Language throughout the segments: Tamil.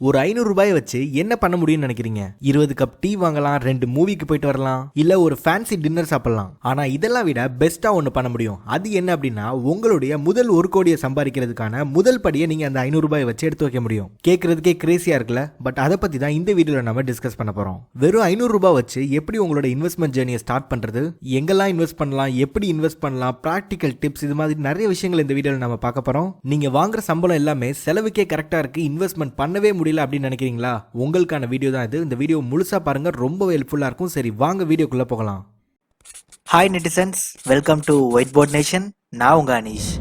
ஒரு 500 ரூபாய் வச்சு என்ன பண்ண முடியும்னு நினைக்கிறீங்க? 20 கப் டீ வாங்கலாம், 2 மூவிக்கு போயிட்டு வரலாம், இல்ல ஒரு ஃபேன்சி டின்னர் சாப்பிடலாம். ஆனா இதெல்லாம் விட பெஸ்டா ஒன்னு பண்ண முடியும். அது என்ன அப்படின்னா, உங்களுடைய முதல் 1 கோடியை சம்பாதிக்கிறதுக்கான முதல் படியை நீங்க அந்த 500 ரூபாய் வச்சு எடுத்து வைக்க முடியும். கேட்கறதுக்கே கிரேசியா இருக்குல்ல? பட் அதை பத்தி தான் இந்த வீடியோல நம்ம டிஸ்கஸ் பண்ண போறோம். வெறும் 500 ரூபாய் வச்சு எப்படி உங்களோட இன்வெஸ்ட்மெண்ட் ஜேர்னியை ஸ்டார்ட் பண்றது, எங்கெல்லாம் இன்வெஸ்ட் பண்ணலாம், எப்படி இன்வெஸ்ட் பண்ணலாம், பிராக்டிகல் டிப்ஸ், இது மாதிரி நிறைய விஷயங்கள் இந்த வீடியோல நம்ம பார்க்க போறோம். நீங்க வாங்குற சம்பளம் எல்லாமே செலவுக்கே கரெக்டா இருக்கு, இன்வெஸ்ட்மெண்ட் பண்ணவே முடியல அப்படின்னு நினைக்கிறீங்களா? உங்களுக்கான வீடியோ தான் இது. இந்த வீடியோ முழுசா பாருங்க, ரொம்ப ஹெல்ப்ஃபுல்லா இருக்கும். சரி வாங்க வீடியோக்குள்ள போகலாம். Hi netizens, welcome to whiteboard nation. நான் உங்க அனீஷ்.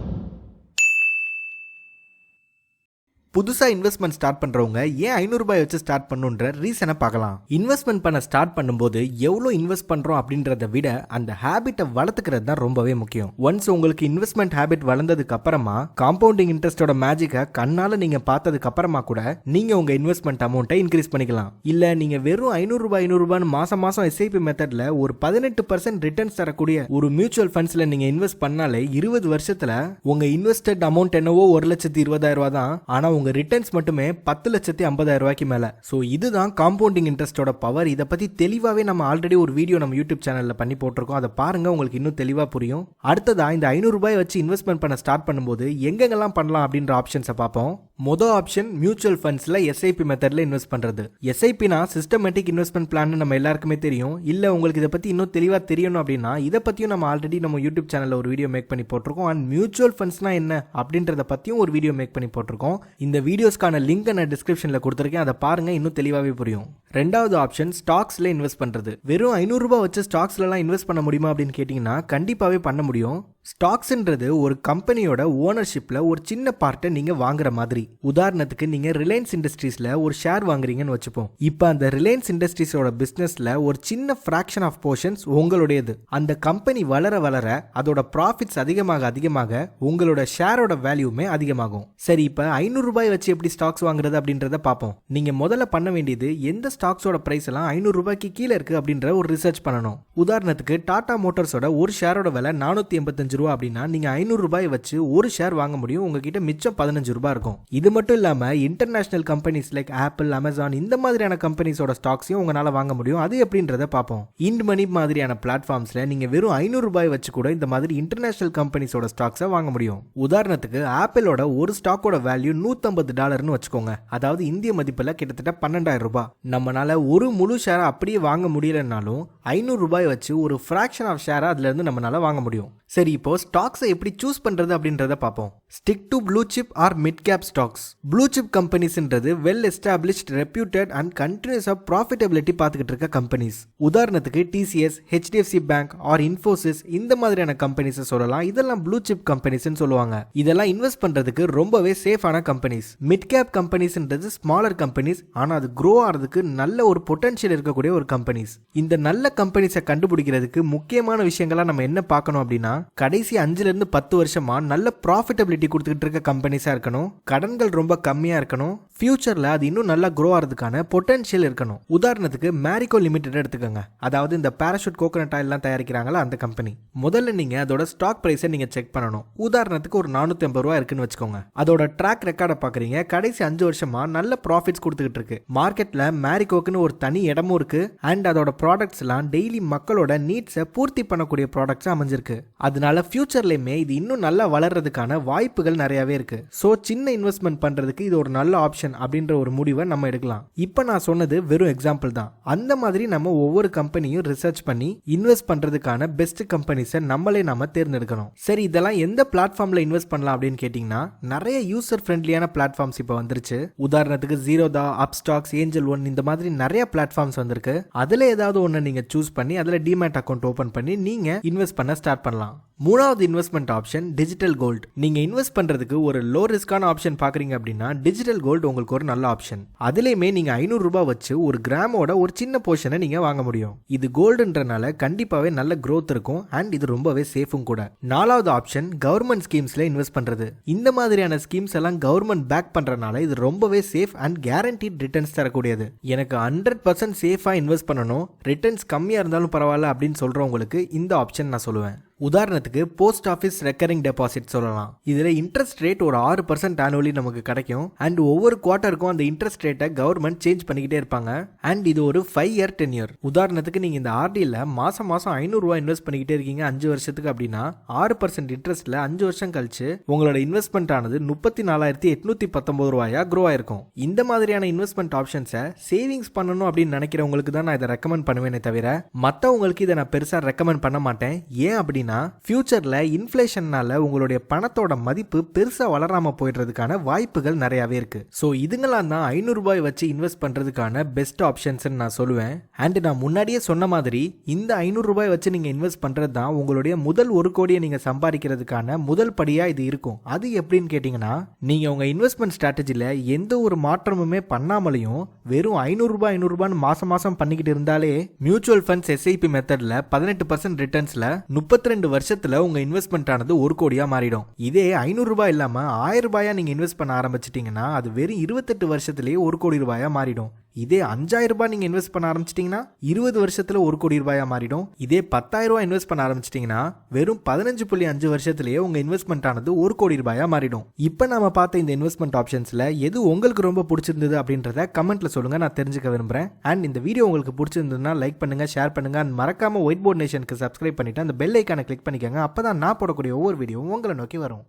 புதுசா இன்வெஸ்ட்மெண்ட் ஸ்டார்ட் பண்றவங்க ஏன் 500 ரூபாய் வச்சு ஸ்டார்ட் பண்ணுன்ற ரீசனை பார்க்கலாம். இன்வெஸ்ட்மெண்ட் பண்ண ஸ்டார்ட் பண்ணும்போது எவ்வளவு இன்வெஸ்ட் பண்றோம் அப்படின்றத விட அந்த ஹேபிட்டை வளர்த்துக்கிறது தான் ரொம்பவே முக்கியம். ஒன்ஸ் உங்களுக்கு இன்வெஸ்ட்மெண்ட் ஹேபிட் வளர்ந்ததுக்கு அப்புறமா காம்பவுண்டிங் இன்ட்ரெஸ்டோட மேஜிக்கை கண்ணால நீங்க பார்த்ததுக்கு அப்புறமா கூட நீங்க உங்க இன்வெஸ்ட்மெண்ட் அமௌண்ட்டை இன்க்ரீஸ் பண்ணிக்கலாம். இல்ல நீங்க வெறும் 500 ரூபாய் மாசம் மாசம் எஸ்ஐபி மெத்தட்ல ஒரு 18% ரிட்டர்ன்ஸ் தரக்கூடிய ஒரு மியூச்சுவல் ஃபண்ட்ஸ்ல நீங்க இன்வெஸ்ட் பண்ணாலே 20 வருஷத்துல உங்க இன்வெஸ்டட் அமௌண்ட் என்னவோ 1,20,000 ரூபாய் தான். ஆனா உங்க ரிட்டர்ன்ஸ் மட்டுமே 10,50,000 ரூபாய்க்கு மேல. சோ இதுதான் காம்பவுண்டிங் இன்ட்ரெஸ்டோட பவர். இத பத்தி தெளிவாவே நம்ம ஆல்ரெடி ஒரு வீடியோ நம்ம யூடியூப் சேனல்ல பண்ணி போட்டிருக்கோம். அதை பாருங்க, உங்களுக்கு இன்னும் தெளிவா புரியும். அடுத்ததா இந்த 500 ரூபாய் வச்சு இன்வெஸ்ட்மெண்ட் பண்ண ஸ்டார்ட் பண்ணும்போது எங்கெங்கெல்லாம் பண்ணலாம் அப்படின்ற ஆப்ஷன்ஸை பார்ப்போம். மொதல் ஆப்ஷன் மியூச்சுவல் ஃபண்ட்ஸ்ல எஸ்ஐபி மெத்தட்ல இன்வெஸ்ட் பண்றது. எஸ்ஐபினா சிஸ்டமேட்டிக் இன்வெஸ்ட்மெண்ட் பிளான் நம்ம எல்லாருக்குமே தெரியும். இல்ல உங்களுக்கு இதை பத்தி இன்னும் தெளிவா தெரியணும் அப்படின்னா இதை பத்தியும் நம்ம ஆல்ரெடி நம்ம யூடியூப் சேனல்ல ஒரு வீடியோ மேக் பண்ணி போட்டிருக்கோம். அண்ட் மியூச்சுவல் ஃபண்ட்ஸ்னா என்ன அப்படின்றத பத்தியும் ஒரு வீடியோ மேக் பண்ணி போட்டிருக்கோம். இந்த வீடியோஸ்க்கான லிங்க் நான் டிஸ்கிரிப்ஷன்ல கொடுத்திருக்கேன், அதை பாருங்க, இன்னும் தெளிவாவே புரியும். ரெண்டாவது ஆப்ஷன் ஸ்டாக்ஸ்ல இன்வெஸ்ட் பண்றது. வெறும் 500 ரூபாய் வச்சு ஸ்டாக்ஸ்ல எல்லாம் இன்வெஸ்ட் பண்ண முடியுமா அப்படின்னு கேட்டீங்கன்னா கண்டிப்பாவே பண்ண முடியும். ஸ்டாக்ஸ்ன்றது ஒரு கம்பெனியோட ஓனர்ஷிப்ல ஒரு சின்ன பார்ட்டை நீங்க வாங்குற மாதிரி. உதாரணத்துக்கு நீங்க ரிலையன்ஸ் இண்டஸ்ட்ரீஸ்ல ஒரு ஷேர் வாங்குறீங்கன்னு வச்சுப்போம். இப்போ அந்த ரிலையன்ஸ் இண்டஸ்ட்ரீஸோட பிசினஸ்ல ஒரு சின்ன ஃபிராக்ஷன் ஆஃப் போர்ஷன்ஸ் உங்களுடையது. அந்த கம்பெனி வளர வளர அதோட ப்ராஃபிட்ஸ் அதிகமாக உங்களோட ஷேரோட வேல்யூமே அதிகமாகும். சரி, இப்போ 500 ரூபாய் வச்சு எப்படி ஸ்டாக்ஸ் வாங்குறது அப்படின்றத பார்ப்போம். நீங்க முதல்ல பண்ண வேண்டியது எந்த ஸ்டாக்ஸோட பிரைஸ் எல்லாம் 500 ரூபாய்க்கு கீழே இருக்கு அப்படின்ற ஒரு ரிசர்ச் பண்ணணும். உதாரணத்துக்கு டாடா மோட்டார்ஸோட ஒரு ஷேரோட விலை 485 ரூபாய் அப்படின்னா நீங்க 500 ரூபாய் வச்சு ஒரு ஷேர் வாங்க முடியும். உங்ககிட்ட மிச்சம் 15 ரூபாய் இருக்கும். இது மட்டும் இல்லாம international companies like apple, Amazon இந்த மாதிரியான கம்பெனிஸோட ஸ்டாக்ஸையும் உங்களால வாங்க முடியும். அது எப்படின்றத பார்ப்போம். இண்ட் மணி மாதிரியான பிளாட்ஃபார்ம்ஸ்ல நீங்க வெறும் 500 ரூபாய் வச்சு கூட இந்த மாதிரி இன்டர்நேஷனல் கம்பெனிஸோட ஸ்டாக்ஸை வாங்க முடியும். உதாரணத்துக்கு ஆப்பிளோட ஒரு ஸ்டாக்கோட வேல்யூ $150 வச்சுக்கோங்க. அதாவது இந்திய மதிப்புல கிட்டத்தட்ட 12,000 ரூபாய். நம்மளால ஒரு முழு ஷேரை அப்படியே வாங்க முடியலனாலும் 500 ரூபாய் வச்சு ஒரு ஃபிராக்ஷன் ஆஃப் ஷேரை அதுல இருந்து நம்மளால வாங்க முடியும். சரி, இப்போ ஸ்டாக்ஸை எப்படி சூஸ் பண்றது அப்படின்றத பார்ப்போம். Stick to blue chip or mid cap stocks. Blue chip கம்பெனிஸ்ன்றது வெல் எஸ்டாப்லிஷ்ட், ரெப்யூட்டட் அண்ட் கண்டினியூஸா ப்ராஃபிட்டபிலிட்டி பார்த்துக்கிட்டு இருக்க கம்பெனிஸ். உதாரணத்துக்கு TCS, HDFC bank or Infosys இந்த மாதிரியான கம்பெனிஸை சொல்லலாம். இதெல்லாம் ப்ளூ சிப் கம்பெனிஸ்னு சொல்லுவாங்க. இதெல்லாம் இன்வெஸ்ட் பண்றதுக்கு ரொம்பவே சேஃபான கம்பெனிஸ். மிட் கேப் கம்பெனிஸ்ன்றது ஸ்மாலர் கம்பெனிஸ், ஆனா அது க்ரோ ஆகிறதுக்கு நல்ல ஒரு பொட்டன்ஷியல் இருக்கக்கூடிய ஒரு கம்பெனிஸ். இந்த நல்ல கம்பெனிஸை கண்டுபிடிக்கிறதுக்கு முக்கியமான விஷயங்களா நம்ம என்ன பார்க்கணும் அப்படின்னா, கடைசி 5 இருந்து 10 வருஷமா நல்ல ப்ராஃபிட்டபிலிட்டி கொடுத்துக்கிட்டு இருக்க கம்பெனிஸா இருக்கணும், கடன்கள் ரொம்ப கம்மியா இருக்கணும், ஃபியூச்சர்ல அது இன்னும் நல்லா க்ரோ ஆகிறதுக்கான பொட்டன்ஷியல் இருக்கணும். உதாரணத்துக்கு மேரிகோ லிமிடெட் எடுத்துக்கோங்க. அதாவது இந்த பாராஷூட் கோகனட் ஆயில் எல்லாம் தயாரிக்கிறாங்களா அந்த கம்பெனி. முதல்ல நீங்க அதோட ஸ்டாக் பிரைஸை நீங்க செக் பண்ணணும். உதாரணத்துக்கு ஒரு 450 ரூபாய் இருக்குன்னு வச்சுக்கோங்க. அதோட ட்ராக் ரெக்கார்டை பாக்குறீங்க. கடைசி 5 வருஷமா நல்ல ப்ராஃபிட்ஸ் கொடுத்துக்கிட்டு இருக்கு. மார்க்கெட்ல மேரிகோக்குன்னு ஒரு தனி இடமும் இருக்கு. அண்ட் அதோட ப்ராடக்ட்ஸ் எல்லாம் டெய்லி மக்களோட நீட்ஸை பூர்த்தி பண்ணக்கூடிய ப்ராடக்ட்ஸ் அமைஞ்சிருக்கு. அதனால ஃபியூச்சர்லயுமே இது இன்னும் நல்லா வளர்றதுக்கான வாய்ப்புகள் நிறையவே இருக்கு. சோ சின்ன இன்வெஸ்ட்மெண்ட் பண்றதுக்கு இது ஒரு நல்ல ஆப்ஷன் அப்படின்ற ஒரு முடிவை நம்ம எடுக்கலாம். இப்ப நான் சொன்னது வெறும் எக்ஸாம்பிள் தான். அந்த மாதிரி நம்ம ஒவ்வொரு கம்பெனியும் ரிசர்ச் பண்ணி இன்வெஸ்ட் பண்றதுக்கான பெஸ்ட் கம்பெனிஸை நாம தேர்ந்தெடுக்கணும். சரி, இதெல்லாம் எந்த பிளாட்ஃபார்ம்ல இன்வெஸ்ட் பண்ணலாம் அப்படின்னு கேட்டீங்கன்னா நிறைய யூசர் ஃப்ரெண்ட்லியான பிளாட்ஃபார்ம்ஸ் இப்ப வந்துருச்சு. உதாரணத்துக்கு ஜீரோதா, அப்ஸ்டாக்ஸ், ஏஞ்சல் ஒன் இந்த மாதிரி நிறைய பிளாட்ஃபார்ம்ஸ் வந்திருக்கு. அதுல ஏதாவது ஒன்னு நீங்க சூஸ் பண்ணி அதுல டிமேட் அக்கௌண்ட் ஓபன் பண்ணி நீங்க இன்வெஸ்ட் பண்ண ஸ்டார்ட் பண்ணலாம். மூணாவது இன்வெஸ்ட்மெண்ட் ஆப்ஷன் டிஜிட்டல் கோல்டு. நீங்க இன்வெஸ்ட் பண்றதுக்கு ஒரு லோ ரிஸ்கான ஆப்ஷன் பாக்குறீங்க அப்படின்னா டிஜிட்டல் கோல்டு உங்களுக்கு ஒரு நல்ல ஆப்ஷன். அதுலயுமே நீங்க 500 ரூபாய் வச்சு ஒரு கிராமோட ஒரு சின்ன போர்ஷனை நீங்க வாங்க முடியும். இது கோல்டுன்றனால கண்டிப்பாவே நல்ல growth இருக்கும் அண்ட் இது ரொம்பவே சேஃபும் கூட. நாலாவது ஆப்ஷன் கவர்மெண்ட் ஸ்கீம்ஸ்ல இன்வெஸ்ட் பண்றது. இந்த மாதிரியான ஸ்கீம்ஸ் எல்லாம் கவர்மெண்ட் பேக் பண்றனால இது ரொம்பவே சேஃப் அண்ட் கேரண்டீட் ரிட்டர்ன்ஸ் தரக்கூடியது. எனக்கு 100% சேஃபா இன்வெஸ்ட் பண்ணணும், ரிட்டர்ன்ஸ் கம்மியா இருந்தாலும் பரவாயில்ல அப்படின்னு சொல்றவங்களுக்கு இந்த ஆப்ஷன் நான் சொல்லுவேன். உதாரணத்துக்கு போஸ்ட் ஆஃபீஸ் ரெக்கரிங் டெபாசிட் சொல்லலாம். இதுல இன்ட்ரெஸ்ட் ரேட் ஒரு 6% ஆனுவலி நமக்கு கிடைக்கும். அண்ட் ஒவ்வொரு குவார்ட்டருக்கும் அந்த இன்ட்ரெஸ்ட் ரேட்டை கவர்மெண்ட் சேஞ்ச் பண்ணிக்கிட்டே இருப்பாங்க. அண்ட் இது ஒரு 5 இயர் டென்யூர். உதாரணத்துக்கு நீங்க இந்த ஆர்டியில் மாசம் மாசம் 500 ரூபாய் இன்வெஸ்ட் பண்ணிக்கிட்டே இருக்கீங்க 5 வருஷத்துக்கு அப்படின்னா 6% இன்ட்ரெஸ்ட்ல 5 வருஷம் கழிச்சு உங்களோட இன்வெஸ்ட்மெண்ட் ஆனது 34,819 ரூபாயா க்ரோ ஆயிருக்கும். இந்த மாதிரியான இன்வெஸ்ட்மெண்ட் ஆப்ஷன்ஸை சேவிங்ஸ் பண்ணணும் அப்படின்னு நினைக்கிறவங்களுக்கு தான் நான் இதை ரெக்கமெண்ட் பண்ணுவேனே தவிர மற்றவங்களுக்கு இதை நான் பெருசா ரெக்கமெண்ட் பண்ண மாட்டேன். ஏன் அப்படின்னா ஃபியூச்சர்ல இன்ஃப்ளேஷன்னால உங்களுடைய பணத்தோட மதிப்பு பெருசா வளராம போயிடுறதுக்கான வாய்ப்புகள் நிறையவே இருக்கு. ஸோ இதுங்களாம் தான் 500 ரூபாய் வச்சு இன்வெஸ்ட் பண்றதுக்கான பெஸ்ட் ஆப்ஷன்ஸ் நான் சொல்லுவேன். அண்ட் நான் முன்னாடியே சொன்ன மாதிரி இந்த 500 ரூபாய் வச்சு நீங்க இன்வெஸ்ட் பண்றது தான் உங்களுடைய முதல் 1 கோடியை நீங்க சம்பாதிக்கிறதுக்கான முதல் படியா இது இருக்கும். அது எப்படின்னு கேட்டீங்கன்னா, நீங்க உங்க இன்வெஸ்ட்மெண்ட் ஸ்ட்ராட்டஜில எந்த ஒரு மாற்றமுமே பண்ணாமலையும் வெறும் 500 ரூபாய் மாசம் மாசம் பண்ணிக்கிட்டு இருந்தாலே மியூச்சுவல் ஃபண்ட்ஸ் எஸ்ஐபி மெத்தட்ல 18% ரிட்டர்ன்ஸ்ல 32 வருஷத்துல உங்க இன்வெஸ்ட்மெண்ட் ஆனது 1 கோடியா மாறிடும். இதே 500 ரூபாய் இல்லாம 1000 ரூபாயா நீங்க இன்வெஸ்ட் பண்ண ஆரம்பிச்சிட்டீங்கன்னா அது வெறும் 28 வருஷத்திலேயே 1 கோடி ரூபாயா மாறிடும். இதே 5000 ரூபாய் நீங்க இன்வெஸ்ட் பண்ண ஆரம்பிச்சிட்டீங்கன்னா 20 வருஷத்துல 1 கோடி ரூபாயா மாறிடும். இதே 10,000 ரூபாய் இன்வெஸ்ட் பண்ண ஆரம்பிச்சிட்டீங்கன்னா வெறும் 15.5 வருஷத்திலேயே உங்க இன்வெஸ்ட்மெண்ட் ஆனது 1 கோடி ரூபாயா மாறிடும். இப்போ நாம பார்த்த இந்த இன்வெஸ்ட்மெண்ட் ஆப்ஷன்ஸ்ல எது உங்களுக்கு ரொம்ப பிடிச்சிருந்தது அப்படின்றத கமெண்ட்ல சொல்லுங்க, நான் தெரிஞ்சுக்க விரும்புறேன். அண்ட் இந்த வீடியோ உங்களுக்கு பிடிச்சிருந்ததுன்னா லைக் பண்ணுங்க, ஷேர் பண்ணுங்க. அண்ட் மறக்காம ஒயிட் போர்ட் நேஷனுக்கு சப்ஸ்கிரைப் பண்ணிட்டு அந்த பெல் ஐக்கானை கிளிக் பண்ணிக்கோங்க. அப்பதான் நான் போடக்கூடிய ஒவ்வொரு வீடியோவும் உங்களை நோக்கி வரும்.